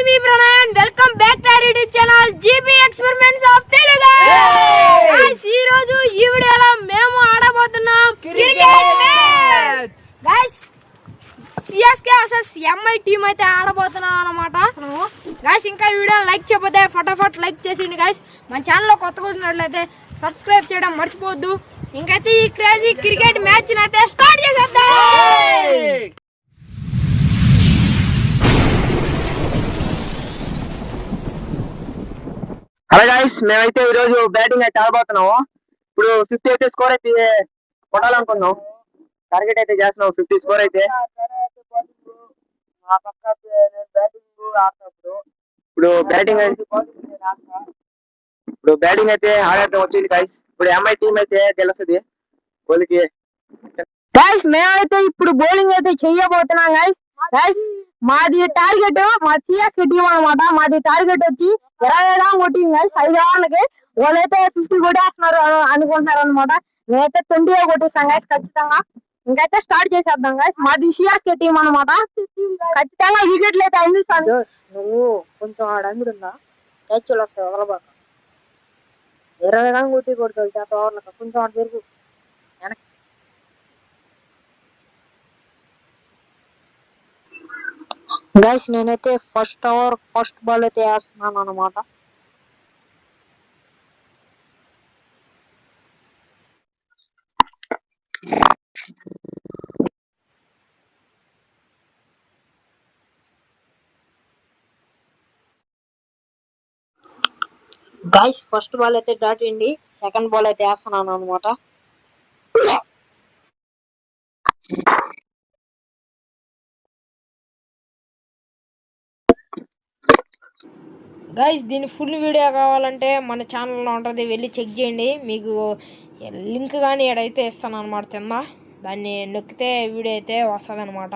Me Pranayan welcome back to our YouTube channel GP experiments of Telugu. Guys ఈ రోజు ఈ వీడియోలో మేము ఆడబోతున్నాం cricket match. Guys CSK versus MI team అయితే ఆడబోతున్నాం అన్నమాట. గైస్ ఇంకా ఈ వీడియో లైక్ చేయకపోతే ఫటాఫట్ లైక్ చేసేయండి గైస్. మన ఛానల్లో కొత్తగా వచ్చినట్లయితే సబ్స్క్రైబ్ చేయడం మర్చిపోవద్దు. ఇంకైతే ఈ క్రేజీ క్రికెట్ మ్యాచ్ అయితే స్టార్ట్ చేసేద్దాం. హలో గైస్, మేమైతే ఈ రోజు బ్యాటింగ్ అయితే ఆడబోతున్నాము. ఇప్పుడు 50 అయితే స్కోర్ అయితే కొట్టాలనుకున్నాం. టార్గెట్ అయితే చేస్తున్నాం 50 స్కోర్ అయితే. ఇప్పుడు బ్యాటింగ్ అయితే ఆడేద్దాం వచ్చింది గైస్. ఇప్పుడు ఎంఐ టీం అయితే గెలుస్తుంది బౌలింగ్. గైస్ మేమైతే ఇప్పుడు బౌలింగ్ అయితే చెయ్యబోతున్నాం గైస్. గైస్ మాది టార్గెట్ మా సిఎస్కే టీం అనమాట. మాది టార్గెట్ వచ్చి 20 కొట్టింది గైస్. 5 ఓవర్లకి వాళ్ళైతే 50 కొట్టేస్తున్నారు అనుకుంటున్నారు అనమాట. మేమైతే 20 కొట్టేస్తాం గైస్ ఖచ్చితంగా. ఇంకైతే స్టార్ట్ చేసేద్దాం గైస్. మాది సిఎస్కే టీం అనమాట. ఖచ్చితంగా వికెట్లు అయితే అందిస్తాను. నువ్వు కొంచెం ఆడందుందా క్యాచ్లు వస్తాయి వదలబాక. 20 కొట్టి కొడతావు చేత ఓవర్లకు. కొంచెం ఆడ జరుగు. గైస్ నేనైతే ఫస్ట్ ఓవర్ ఫస్ట్ బాల్ అయితే వేస్తున్నాను అనమాట. గైస్ ఫస్ట్ బాల్ అయితే దాటింది. సెకండ్ బాల్ అయితే వేస్తున్నాను అనమాట. గైస్ దీని ఫుల్ వీడియో కావాలంటే మన ఛానల్లో ఉంటుంది, వెళ్ళి చెక్ చేయండి. మీకు లింక్ కానీ ఎడైతే ఇస్తాను అనమాట కింద. దాన్ని నొక్కితే వీడియో అయితే వస్తుంది అనమాట.